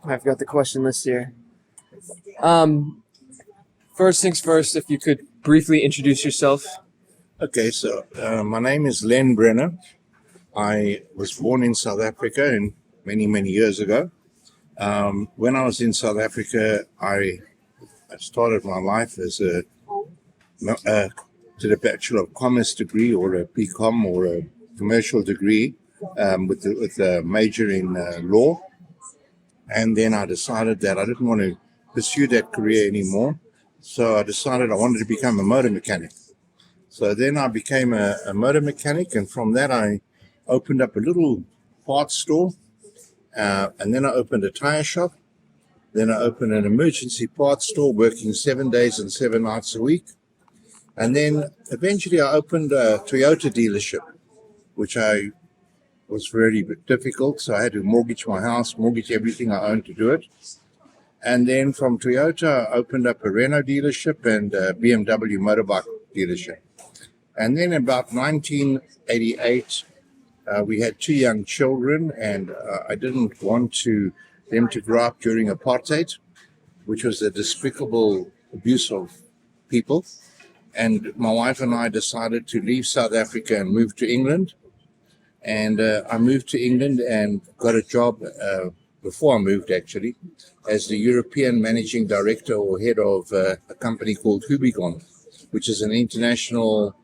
I've got the question list here. First things first, if you could briefly introduce yourself. Okay, so my name is Len Brenner. I was born in South Africa many, many years ago. When I was in South Africa, I started my life as did a Bachelor of Commerce degree or a BCom or a commercial degree with a major in law. And then I decided that I didn't want to pursue that career anymore. So I decided I wanted to become a motor mechanic. So then I became a motor mechanic, and from that I opened up a little parts store, and then I opened a tire shop. Then I opened an emergency parts store working 7 days and 7 nights a week. And then eventually I opened a Toyota dealership, which was very difficult. So I had to mortgage my house, mortgage everything I owned to do it. And then from Toyota, I opened up a Renault dealership and a BMW motorbike dealership. And then about 1988, we had 2 young children, and I didn't want them to grow up during apartheid, which was a despicable abuse of people. And my wife and I decided to leave South Africa and move to England. And I moved to England and got a job before I moved, actually, as the European managing director or head of a company called Hubigon, which is an international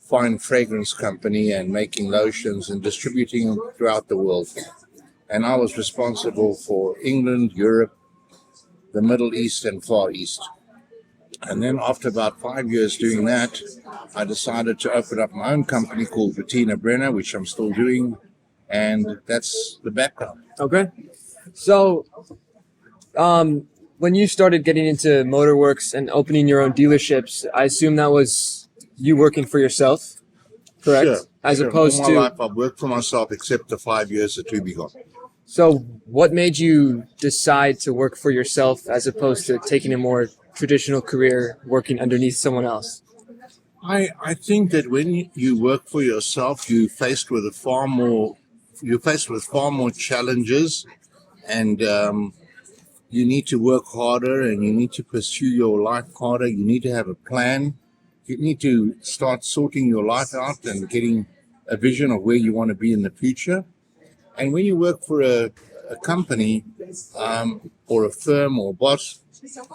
fine fragrance company and making lotions and distributing them throughout the world. And I was responsible for England, Europe, the Middle East, and Far East. And then after about 5 years doing that, I decided to open up my own company called Brenner, which I'm still doing. And that's the background. Okay. So, when you started getting into motorworks and opening your own dealerships, I assume that was you working for yourself, correct? Sure. As Sure. opposed All to... my life, I've worked for myself except the 5 years at Hubigon. So what made you decide to work for yourself as opposed to taking a more traditional career working underneath someone else? I think that when you work for yourself, you're faced with far more challenges, and you need to work harder, and you need to pursue your life harder. You need to have a plan. You need to start sorting your life out and getting a vision of where you want to be in the future. And when you work for a company or a firm or boss,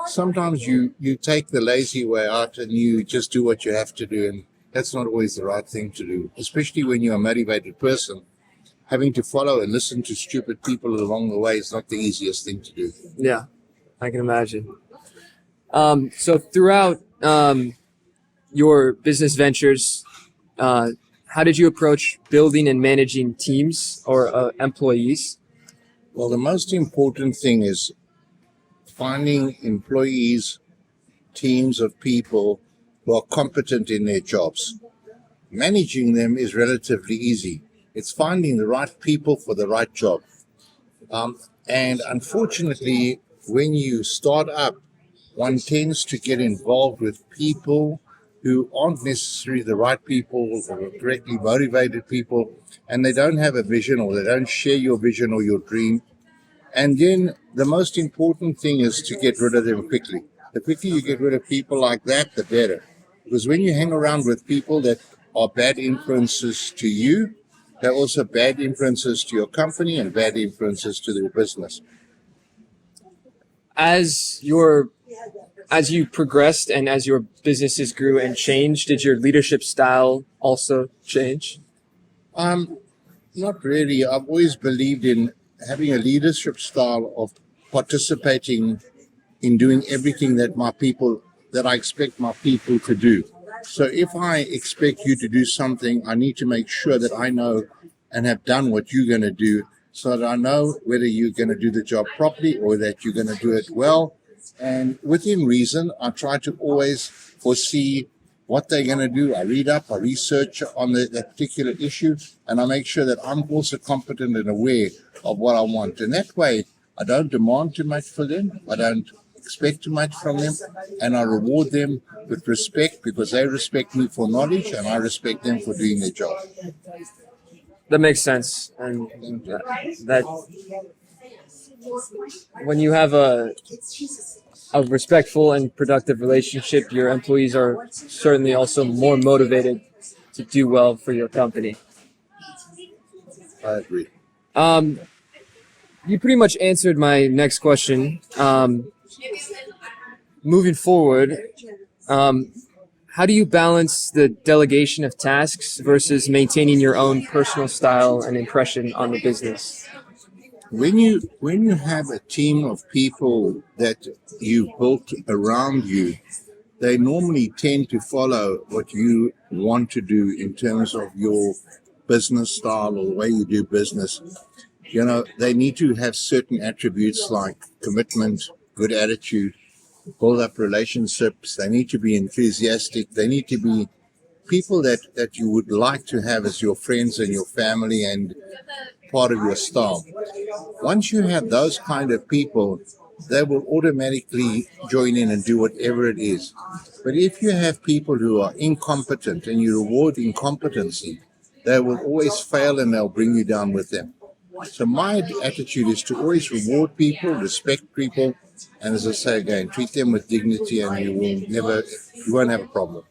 sometimes you take the lazy way out and you just do what you have to do. And that's not always the right thing to do, especially when you're a motivated person. Having to follow and listen to stupid people along the way is not the easiest thing to do. Yeah, I can imagine. So throughout your business ventures, how did you approach building and managing teams or employees? Well, the most important thing is finding employees, teams of people who are competent in their jobs. Managing them is relatively easy. It's finding the right people for the right job. And unfortunately, when you start up, one tends to get involved with people who aren't necessarily the right people or correctly motivated people, and they don't have a vision or they don't share your vision or your dream. And then the most important thing is to get rid of them quickly. The quicker you get rid of people like that, the better. Because when you hang around with people that are bad influences to you, they're also bad influences to your company and bad influences to their business. As you progressed and as your businesses grew and changed, did your leadership style also change? Not really. I've always believed in having a leadership style of participating in doing everything that I expect my people to do. So if I expect you to do something, I need to make sure that I know and have done what you're going to do, so that I know whether you're going to do the job properly or that you're going to do it well. And within reason, I try to always foresee what they're going to do. I read up, I research on that particular issue, and I make sure that I'm also competent and aware of what I want. And that way, I don't demand too much for them. I don't expect too much from them, and I reward them with respect because they respect me for knowledge and I respect them for doing their job. That makes sense, and that when you have a respectful and productive relationship, your employees are certainly also more motivated to do well for your company. I agree. Um, you pretty much answered my next question. Moving forward, how do you balance the delegation of tasks versus maintaining your own personal style and impression on the business? When you have a team of people that you built around you, they normally tend to follow what you want to do in terms of your business style or the way you do business. You know, they need to have certain attributes like commitment, good attitude, build up relationships. They need to be enthusiastic. They need to be people that you would like to have as your friends and your family and part of your staff. Once you have those kind of people, they will automatically join in and do whatever it is. But if you have people who are incompetent and you reward incompetency, they will always fail and they'll bring you down with them. So my attitude is to always reward people, respect people, and as I say again, treat them with dignity, and you won't have a problem.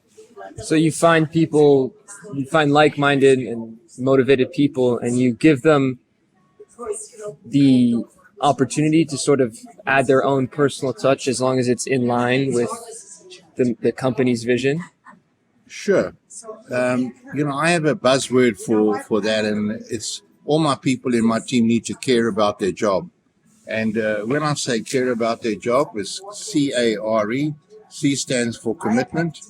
So you find like-minded and motivated people, and you give them the opportunity to sort of add their own personal touch as long as it's in line with the company's vision. Sure. I have a buzzword for that, and it's all my people in my team need to care about their job. And when I say care about their job, it's CARE. C stands for commitment,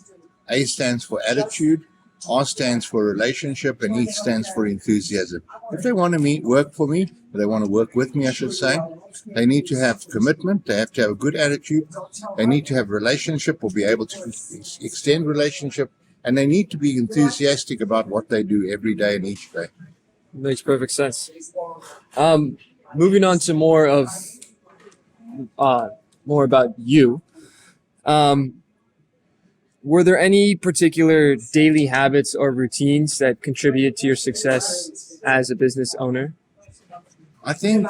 A stands for attitude, R stands for relationship, and E stands for enthusiasm. If they want to work for me, or they want to work with me, I should say, they need to have commitment, they have to have a good attitude, they need to have relationship or be able to extend relationship, and they need to be enthusiastic about what they do every day and each day. Makes perfect sense. Moving on to more about you. Were there any particular daily habits or routines that contributed to your success as a business owner? I think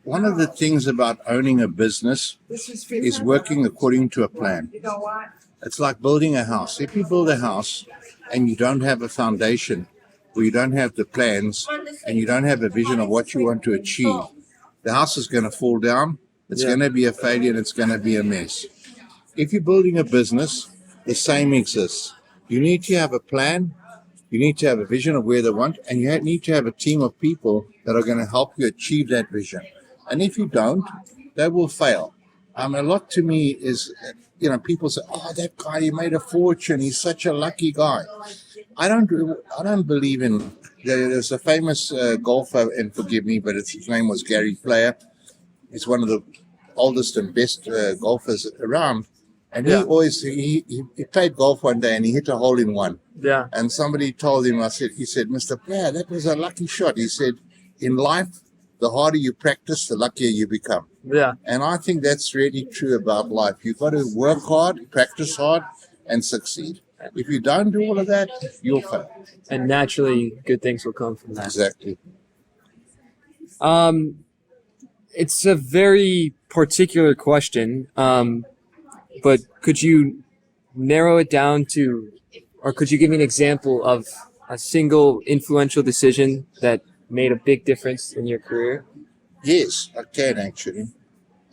one of the things about owning a business is working according to a plan. It's like building a house. If you build a house and you don't have a foundation, or you don't have the plans, and you don't have a vision of what you want to achieve, the house is going to fall down, it's going to be a failure, and it's going to be a mess. If you're building a business, the same exists. You need to have a plan, you need to have a vision of where they want, and you need to have a team of people that are going to help you achieve that vision. And if you don't, they will fail. A lot to me is, people say, oh, that guy, he made a fortune, he's such a lucky guy. I don't believe in. There's a famous golfer, and forgive me, but his name was Gary Player. He's one of the oldest and best golfers around, and he played golf one day and he hit a hole in one. Yeah. And somebody told him, he said, Mr. Player, that was a lucky shot. He said, in life, the harder you practice, the luckier you become. Yeah. And I think that's really true about life. You've got to work hard, practice hard, and succeed. If you don't do all of that, you'll fail. And naturally, good things will come from that. Exactly. It's a very particular question, but could you narrow it down to, or could you give me an example of a single influential decision that made a big difference in your career? Yes, I can actually.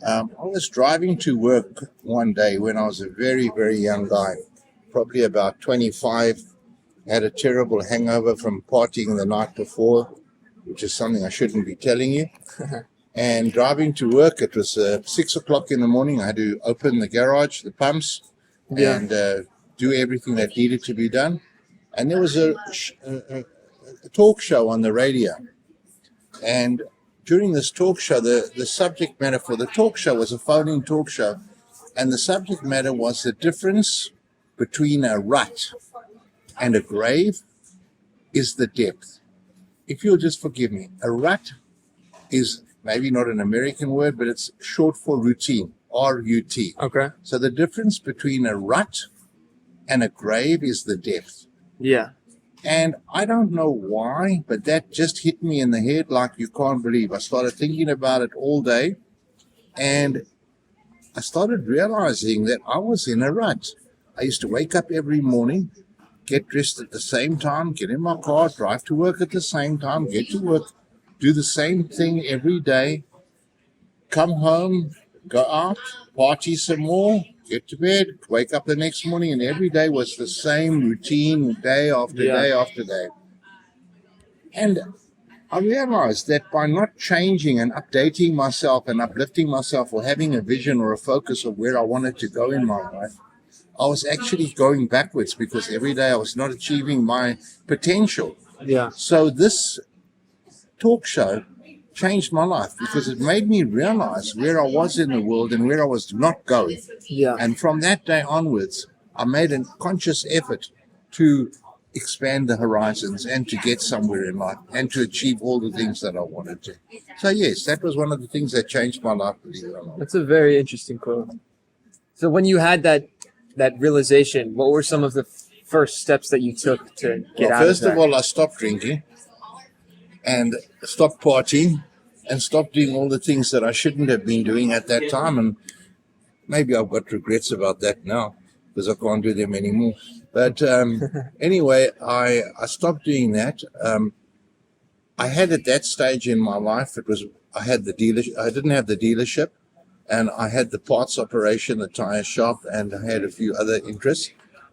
I was driving to work one day when I was a very, very young guy, probably about 25, had a terrible hangover from partying the night before, which is something I shouldn't be telling you. And driving to work, it was 6 o'clock in the morning. I had to open the garage, the pumps, and do everything that needed to be done. And there was a talk show on the radio. And during this talk show, the subject matter for the talk show was a phone-in talk show. And the subject matter was the difference between a rut and a grave is the depth. If you'll just forgive me, a rut is maybe not an American word, but it's short for routine, R-U-T. Okay. So the difference between a rut and a grave is the depth. Yeah. And I don't know why, but that just hit me in the head like you can't believe. I started thinking about it all day, and I started realizing that I was in a rut. I used to wake up every morning, get dressed at the same time, get in my car, drive to work at the same time, get to work, do the same thing every day, come home, go out, party some more, get to bed, wake up the next morning, and every day was the same routine, day after day after day. And I realized that by not changing and updating myself and uplifting myself or having a vision or a focus of where I wanted to go in my life, I was actually going backwards because every day I was not achieving my potential. Yeah. So this talk show changed my life because it made me realize where I was in the world and where I was not going. Yeah. And from that day onwards, I made a conscious effort to expand the horizons and to get somewhere in life and to achieve all the things that I wanted to. So yes, that was one of the things that changed my life, believe it or not. That's a very interesting quote. So when you had that realization, what were some of the first steps that you took to get out First of that? of all, I stopped drinking and stopped partying and stopped doing all the things that I shouldn't have been doing at that time. And maybe I've got regrets about that now because I can't do them anymore. But anyway, I stopped doing that. I had at that stage in my life, I had the dealership. I didn't have the dealership, and I had the parts operation, the tire shop, and I had a few other interests.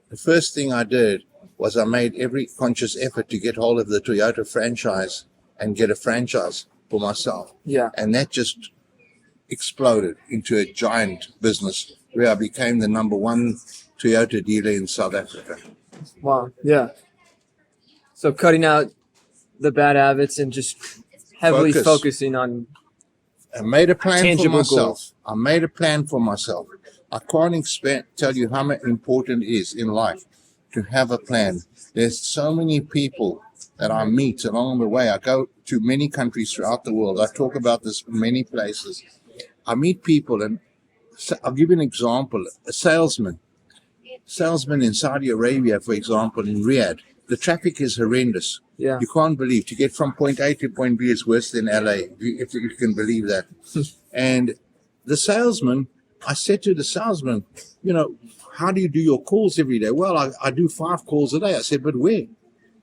The first thing I did was I made every conscious effort to get hold of the Toyota franchise and get a franchise for myself. Yeah. And that just exploded into a giant business where I became the number one Toyota dealer in South Africa. Wow. Yeah. So cutting out the bad habits and just heavily focusing on I made a plan for tangible myself. goals. I made a plan for myself. I can't tell you how important it is in life to have a plan. There's so many people that I meet along the way. I go to many countries throughout the world. I talk about this in many places. I meet people, and I'll give you an example. A salesman in Saudi Arabia, for example, in Riyadh, the traffic is horrendous. Yeah. You can't believe. To get from point A to point B is worse than LA, if you can believe that. And the salesman, I said to the salesman, how do you do your calls every day? Well, I do 5 calls a day. I said, but where?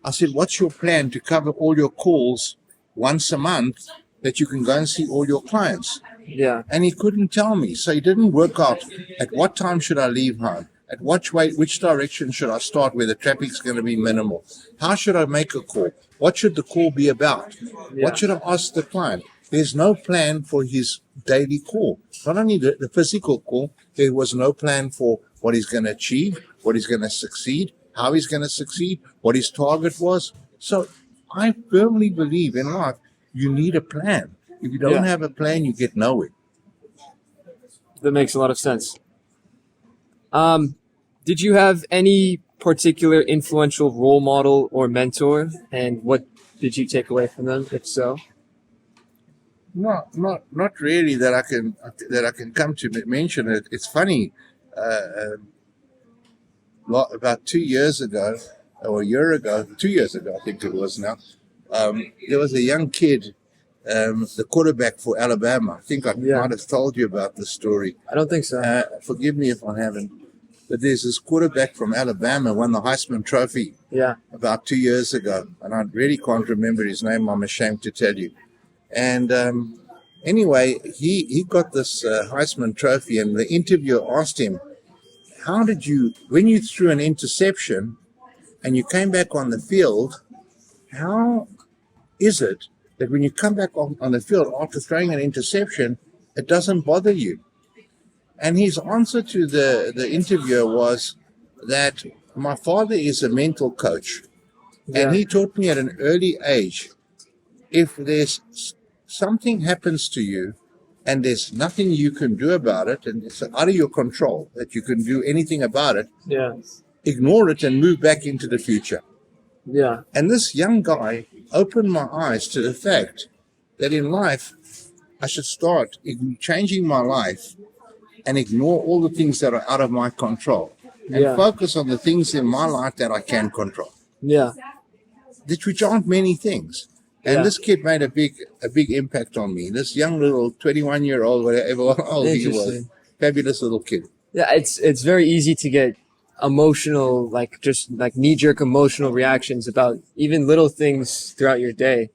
I said, what's your plan to cover all your calls once a month that you can go and see all your clients? Yeah. And he couldn't tell me. So he didn't work out at what time should I leave home? At which direction should I start where the traffic's going to be minimal? How should I make a call? What should the call be about? Yeah. What should I ask the client? There's no plan for his daily call. Not only the physical call, there was no plan for what he's going to achieve, what he's going to succeed, how he's going to succeed, what his target was. So I firmly believe in life, you need a plan. If you don't have a plan, you get nowhere. That makes a lot of sense. Did you have any particular influential role model or mentor, and what did you take away from them, if so? Not really that I can come to mention it. It's funny. About 2 years ago, or a year ago, 2 years ago, I think it was now. There was a young kid, the quarterback for Alabama. I think I might have told you about this story. I don't think so. Forgive me if I haven't. But there's this quarterback from Alabama won the Heisman Trophy about 2 years ago. And I really can't remember his name. I'm ashamed to tell you. And anyway, he got this Heisman Trophy, and the interviewer asked him, when you threw an interception and you came back on the field, how is it that when you come back on the field after throwing an interception, it doesn't bother you? And his answer to the interviewer was that my father is a mental coach. And he taught me at an early age, if there's something happens to you and there's nothing you can do about it, and it's out of your control that you can do anything about it, ignore it and move back into the future. Yeah. And this young guy opened my eyes to the fact that in life, I should start changing my life and ignore all the things that are out of my control and focus on the things in my life that I can control. Yeah. which aren't many things. And Yeah. this kid made a big impact on me. This young little 21-year-old, whatever how old he was, Interesting. fabulous little kid. Yeah, it's very easy to get emotional, like just like knee-jerk emotional reactions about even little things throughout your day.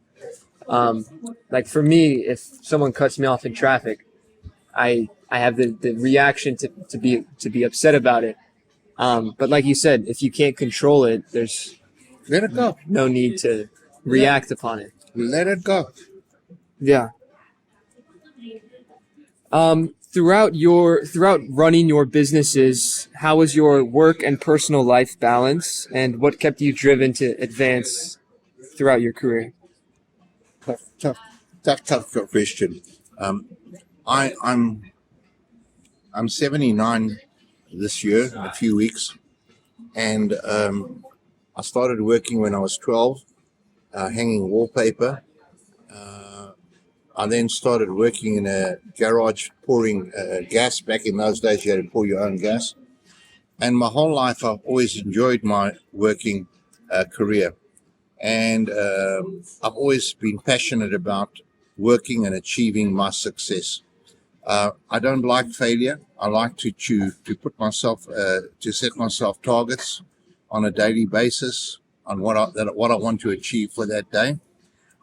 Like for me, if someone cuts me off in traffic, I have the reaction to be upset about it. But like you said, if you can't control it, there's Let it go. no need to react upon it. Let it go. Yeah. Throughout running your businesses, how was your work and personal life balance, and what kept you driven to advance throughout your career? Tough question. I'm 79 this year in a few weeks, and I started working when I was 12, hanging wallpaper. I then started working in a garage pouring gas. Back in those days, you had to pour your own gas. And my whole life, I've always enjoyed my working career. And I've always been passionate about working and achieving my success. I don't like failure. I like to put myself, to set myself targets on a daily basis on what I want to achieve for that day.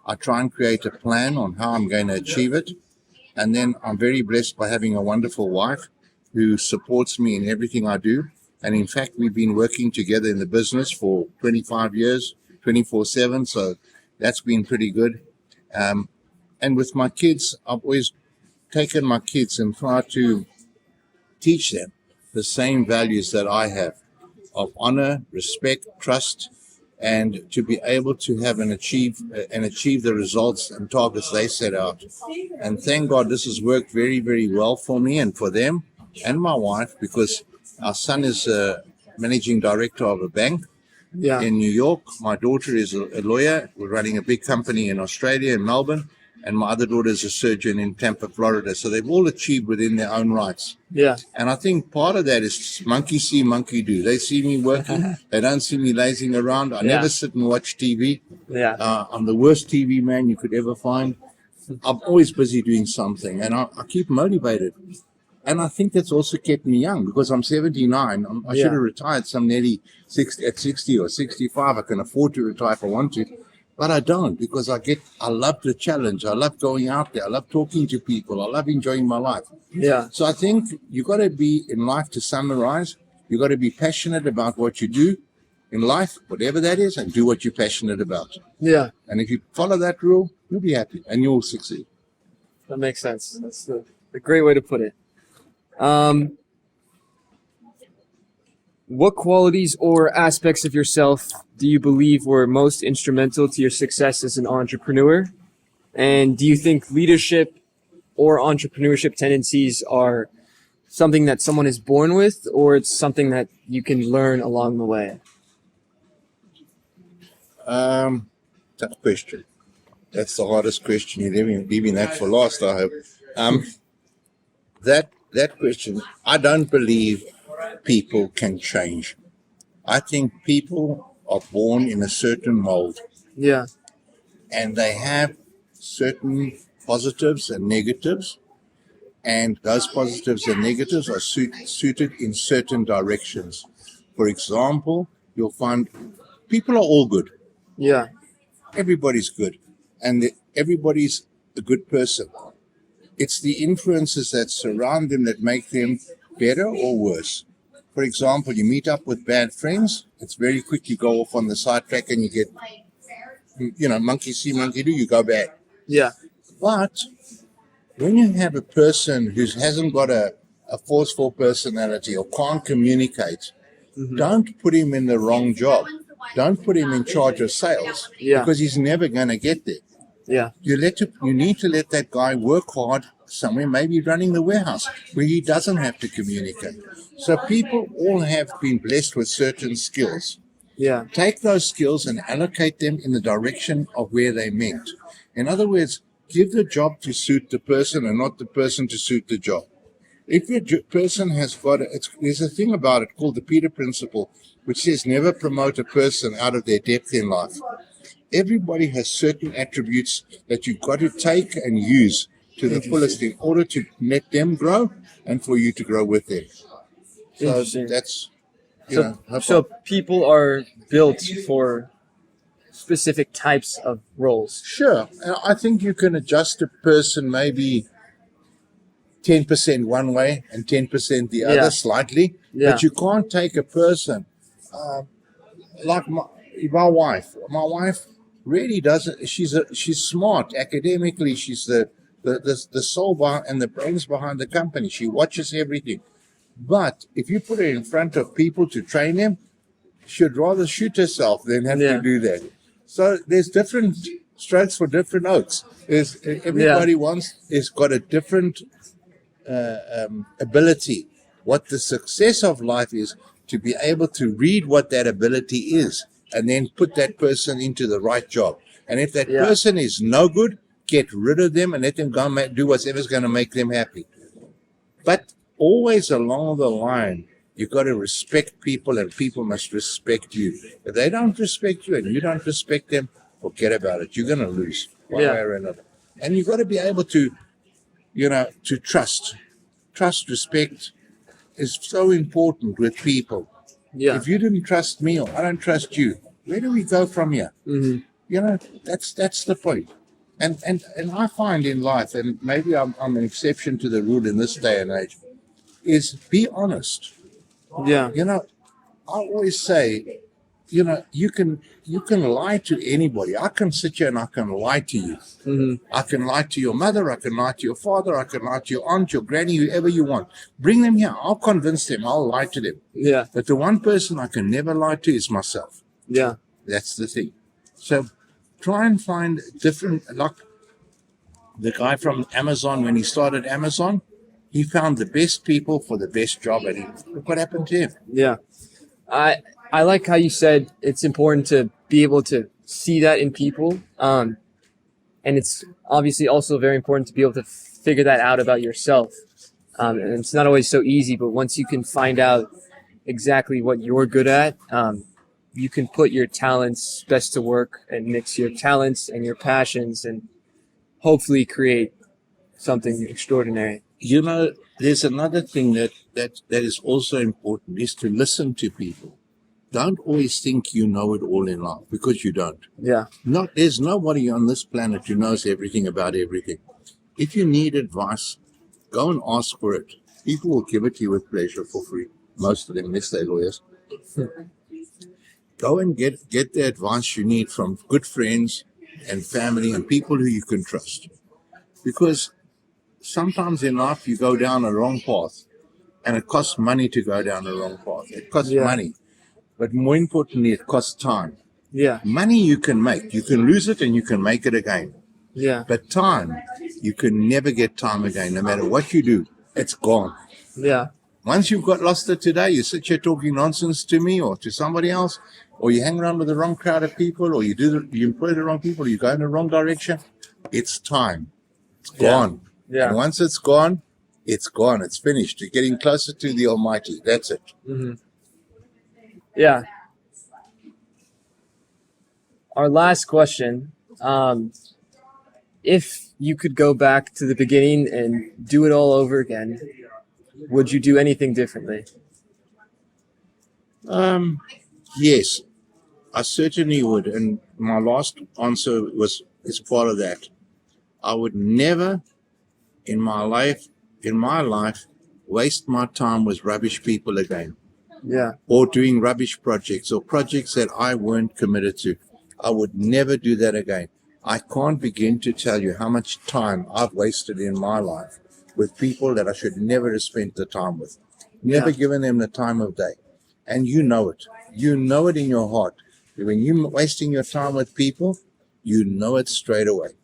I try and create a plan on how I'm going to achieve it. And then I'm very blessed by having a wonderful wife who supports me in everything I do. And in fact, we've been working together in the business for 25 years, 24/7. So that's been pretty good. And with my kids, I've always taken my kids and tried to teach them the same values that I have of honor, respect, trust, and to be able to have and achieve the results and targets they set out. And thank God this has worked very, very well for me and for them and my wife, because our son is a managing director of a bank Yeah. in New York. My daughter is a lawyer. We're running a big company in Australia, in Melbourne. And my other daughter is a surgeon in Tampa, Florida. So they've all achieved within their own rights. Yeah. And I think part of that is monkey see, monkey do. They see me working. They don't see me lazing around. I never sit and watch TV. Yeah. I'm the worst TV man you could ever find. I'm always busy doing something, and I keep motivated. And I think that's also kept me young, because I'm 79. I should have retired some nearly 60, at 60 or 65. I can afford to retire if I want to. But I don't, because I love the challenge. I love going out there. I love talking to people. I love enjoying my life. Yeah. So I think you got to be in life, to summarize, you got to be passionate about what you do in life, whatever that is, and do what you're passionate about. Yeah. And if you follow that rule, you'll be happy and you'll succeed. That makes sense. That's a great way to put it. What qualities or aspects of yourself do you believe were most instrumental to your success as an entrepreneur? And do you think leadership or entrepreneurship tendencies are something that someone is born with, or it's something that you can learn along the way? Tough question. That's the hardest question. You're leaving that for last, I hope. That question, I don't believe people can change. I think people are born in a certain mold, Yeah. and they have certain positives and negatives, and those positives and negatives are suited in certain directions. For example, you'll find people are all good. Yeah. Everybody's good, and everybody's a good person. It's the influences that surround them that make them better or worse. For example, you meet up with bad friends, it's very quick you go off on the sidetrack and you get, monkey see, monkey do, you go bad. Yeah. But when you have a person who hasn't got a forceful personality or can't communicate, don't put him in the wrong job. Don't put him in charge of sales, because he's never going to get there. Yeah. You need to let that guy work hard somewhere, maybe running the warehouse, where he doesn't have to communicate. So people all have been blessed with certain skills. Yeah. Take those skills and allocate them in the direction of where they're meant. In other words, give the job to suit the person and not the person to suit the job. If your person has got there's a thing about it called the Peter Principle, which says never promote a person out of their depth in life. everybody has certain attributes that you've got to take and use to the fullest in order to let them grow and for you to grow with them. So Interesting. that's, So people are built for specific types of roles. sure. I think you can adjust a person maybe 10% one way and 10% the other, Yeah. slightly. Yeah. But you can't take a person like my wife. My wife really doesn't. She's smart academically. She's the soul and the brains behind the company. She watches everything. But if you put her in front of people to train them, she'd rather shoot herself than have Yeah. to do that. So there's different strokes for different oaks. Everybody is got a different ability. What the success of life is to be able to read what that ability is and then put that person into the right job. And if that person is no good, get rid of them and let them go and do whatever's going to make them happy. But always along the line, you've got to respect people and people must respect you. If they don't respect you and you don't respect them, forget about it. You're going to lose one way or another. And you've got to be able to, to trust. Trust, respect is so important with people. Yeah. If you didn't trust me or I don't trust you, where do we go from here? Mm-hmm. That's the point. And I find in life, and maybe I'm an exception to the rule in this day and age, is be honest. Yeah. I always say, you can lie to anybody. I can sit here and I can lie to you. Mm-hmm. I can lie to your mother. I can lie to your father. I can lie to your aunt, your granny, whoever you want. Bring them here. I'll convince them. I'll lie to them. Yeah. But the one person I can never lie to is myself. Yeah. That's the thing. So try and find different, like the guy from Amazon, when he started Amazon, he found the best people for the best job. And look what happened to him. Yeah. I like how you said it's important to be able to see that in people. And it's obviously also very important to be able to figure that out about yourself. And it's not always so easy, but once you can find out exactly what you're good at, you can put your talents best to work and mix your talents and your passions and hopefully create something extraordinary. There's another thing that is also important is to listen to people. Don't always think you know it all in life, because you don't. Yeah. There's nobody on this planet who knows everything about everything. If you need advice, go and ask for it. People will give it to you with pleasure for free. Most of them, unless they're lawyers. Go and get the advice you need from good friends and family and people who you can trust. Because sometimes in life you go down a wrong path, and it costs money to go down a wrong path. It costs money. But more importantly, it costs time. Yeah. Money you can make. You can lose it and you can make it again. Yeah. But time, you can never get time again. No matter what you do, it's gone. Yeah. Once you've got lost it today, you sit here talking nonsense to me or to somebody else, or you hang around with the wrong crowd of people, or you employ the wrong people, or you go in the wrong direction. It's time. It's gone. Yeah. And once it's gone, it's gone. It's finished. You're getting closer to the Almighty. That's it. Mm-hmm. Yeah. Our last question. If you could go back to the beginning and do it all over again, would you do anything differently? Yes, I certainly would. And my last answer is part of that. I would never in my life, waste my time with rubbish people again. Yeah. Or doing rubbish projects or projects that I weren't committed to. I would never do that again. I can't begin to tell you how much time I've wasted in my life with people that I should never have spent the time with. Never given them the time of day. And you know it. You know it in your heart. When you're wasting your time with people, you know it straight away.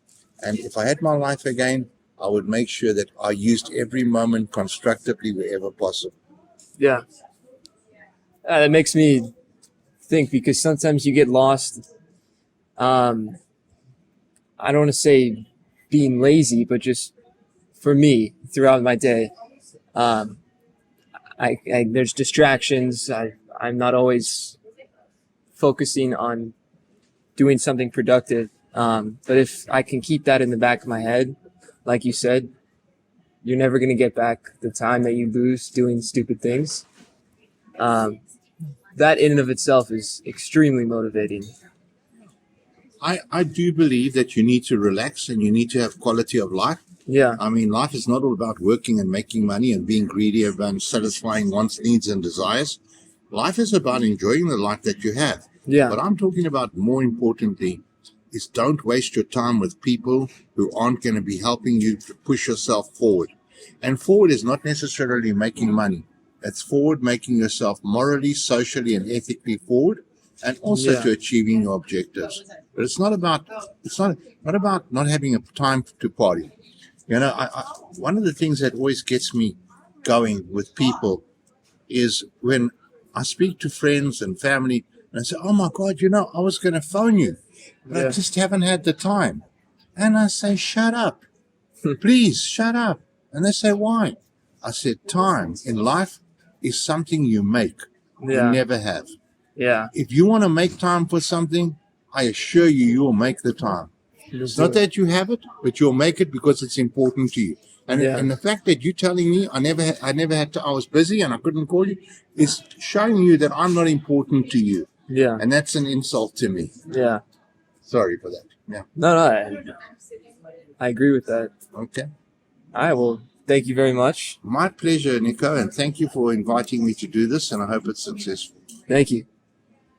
And if I had my life again, I would make sure that I used every moment constructively wherever possible. Yeah. That makes me think, because sometimes you get lost. I don't want to say being lazy, but just for me throughout my day, there's distractions. I'm not always focusing on doing something productive. But if I can keep that in the back of my head, like you said, you're never going to get back the time that you lose doing stupid things. That in and of itself is extremely motivating. I do believe that you need to relax and you need to have quality of life. Yeah. I mean, life is not all about working and making money and being greedy and satisfying one's needs and desires. Life is about enjoying the life that you have. Yeah. But I'm talking about, more importantly, is don't waste your time with people who aren't going to be helping you to push yourself forward. And forward is not necessarily making money. It's forward making yourself morally, socially, and ethically forward, and also Yeah. to achieving your objectives. But it's not about not having a time to party. You know, one of the things that always gets me going with people is when I speak to friends and family and I say, "Oh my God, you know, I was going to phone you, but I Yeah. just haven't had the time." And I say, "Shut up. Please shut up." And they say, "Why?" I said, "Time in life is something you make. You Yeah. never have. Yeah. If you want to make time for something, I assure you, you will make the time. It's not that you have it, but you'll make it because it's important to you. And, Yeah. and the fact that you're telling me I never had to, I was busy and I couldn't call you, is showing you that I'm not important to you. Yeah. And that's an insult to me. Yeah. Sorry for that. Yeah. No, I agree with that. Okay. All right. Well, thank you very much. My pleasure, Nico, and thank you for inviting me to do this, and I hope it's successful. Thank you.